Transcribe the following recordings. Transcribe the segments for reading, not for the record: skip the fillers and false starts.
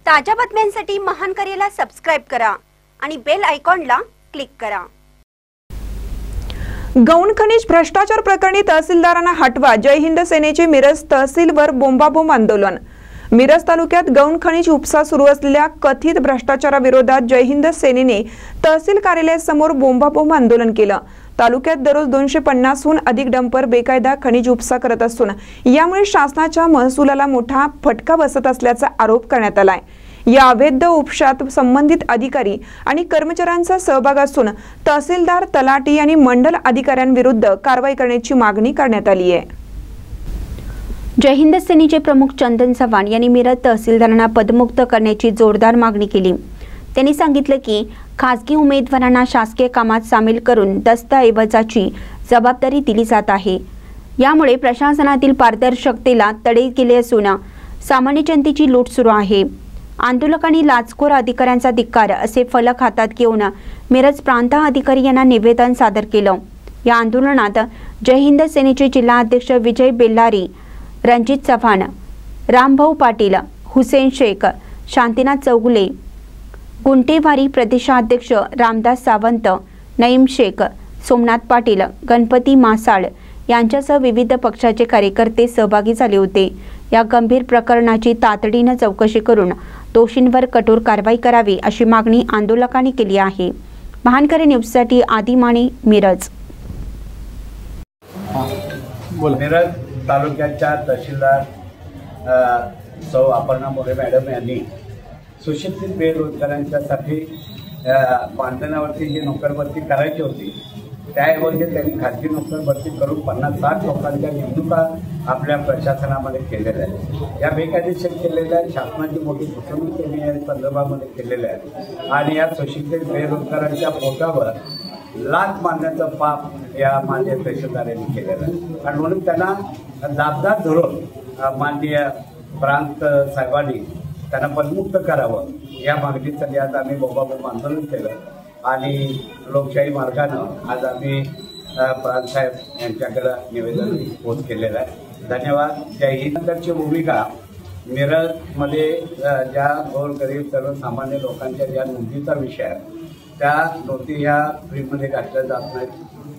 ताज्या बातम्यांसाठी महान करेला सबस्क्राइब करा आणि बेल आयकॉनला क्लिक करा। गौण खनिज भ्रष्टाचार प्रकरणी तहसीलदारांना हटवा, जय हिंद सेनेचे मिरज तहसीलवर बोंबाबोंब आंदोलन। मिरज तालुक्यात गौण खनिज उपसा सुरू असलेल्या कथित भ्रष्टाचाराविरोधात जय हिंद सेनेने तहसील कार्यालयासमोर बोंबाबोंब आंदोलन केलं। तालुक्यात दररोज 250हून अधिक डंपर बेकायदा खनिज उपसा करत असून यामुळे शासनाच्या महसुलाला मोठा फटका बसत असल्याचा आरोप करण्यात आलाय। या अवैध उपशात संबंधित अधिकारी आणि कर्मचाऱ्यांचा सहभाग असून तहसीलदार, तलाठी आणि मंडल अधिकाऱ्यांविरुद्ध कारवाई करण्याची मागणी करण्यात आली आहे। जय हिंद सेनेचे प्रमुख चंदन चव्हाण यांनी मिरज तहसीलदारांना पदमुक्त करण्याची जोरदार मागणी केली। त्यांनी सांगितलं की खासगी उमेदवारांना शासकीय कामात सामील करून दस्तऐवजाची जबाबदारी दिली जात आहे। यामुळे प्रशासनातील पारदर्शकतेला तडे गेले असून सामान्य जनतेची लूट सुरू आहे। आंदोलकांनी लाचखोर अधिकाऱ्यांचा धिक्कार असे फलक हातात घेऊन मिरज प्रांत अधिकारी यांना निवेदन सादर केलं। या आंदोलनात जय हिंद सेनेचे जिल्हा अध्यक्ष विजय बेल्लारी, रणजित चव्हाण, रामभाऊ पाटील, हुसेन शेख, शांतीनाथ चौगुले, गुंटेवारी प्रदेशाध्यक्ष रामदास सावंत, नईम शेख, सोमनाथ पाटील, गणपती मासाळ यांच्यासह विविध पक्षाचे कार्यकर्ते सहभागी झाले होते। या गंभीर प्रकरणाची तातडीने चौकशी करून दोषींवर कठोर कारवाई करावी अशी मागणी आंदोलकांनी केली आहे। महानकरे न्यूजसाठी आदी माने, मिरज। मिरज तालुक्याच्या तहसीलदार सौ अपर्णा मोरे मॅडम यांनी सुशिक्षित बेरोजगारांच्यासाठी मानधनावरती जी नोकरभरती करायची होती त्याऐवजी त्यांनी खाजगी नोकरभरती करून 50-60 लोकांच्या नेमणुका आपल्या प्रशासनामध्ये केलेल्या आहेत। या बेकायदेशीर केलेल्या शासनाची मोठी फसवणूक त्यांनी या संदर्भामध्ये केलेल्या आहे आणि या सुशिक्षित बेरोजगारांच्या पोटावर लाच मारण्याचं पाप या माननीय तहसीलदारांनी केलेलं आहे आणि म्हणून त्यांना दाबदार धरून माननीय प्रांत साहेबांनी त्यांना पदमुक्त करावं या मागणीसाठी आज आम्ही बोंबाबोंब आंदोलन केलं आणि लोकशाही मार्गानं आज आम्ही प्रांत साहेब यांच्याकडे निवेदन पोच केलेलं आहे। धन्यवाद। जय हिंदची भूमिका मिरजमध्ये ज्या गोरगरीब सर्वसामान्य लोकांच्या ज्या नोंदीचा विषय आहे त्या नोंदी ह्या फ्रीमध्ये घातल्या जात नाहीत,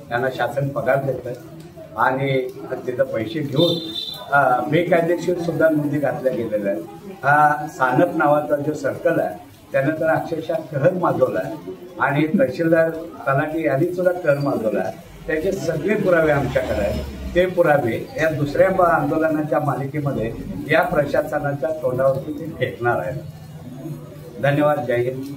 त्यांना शासन पगार देतं आणि तिथं पैसे घेऊन बेकायदेशीर सुद्धा नोंदी घातल्या गेलेल्या आहेत। हा सानप नावाचा जो सर्कल आहे त्यानं तर अक्षरशः कहर माजवला आहे आणि तहसीलदार, तलाठी यांनी सुद्धा कहर माजवला आहे। त्याचे सगळे पुरावे आमच्याकडे आहेत। ते पुरावे या दुसऱ्या आंदोलनाच्या मालिकेमध्ये या प्रशासनाच्या तोंडावरती ते फेकणार आहेत। धन्यवाद। जय हिंद।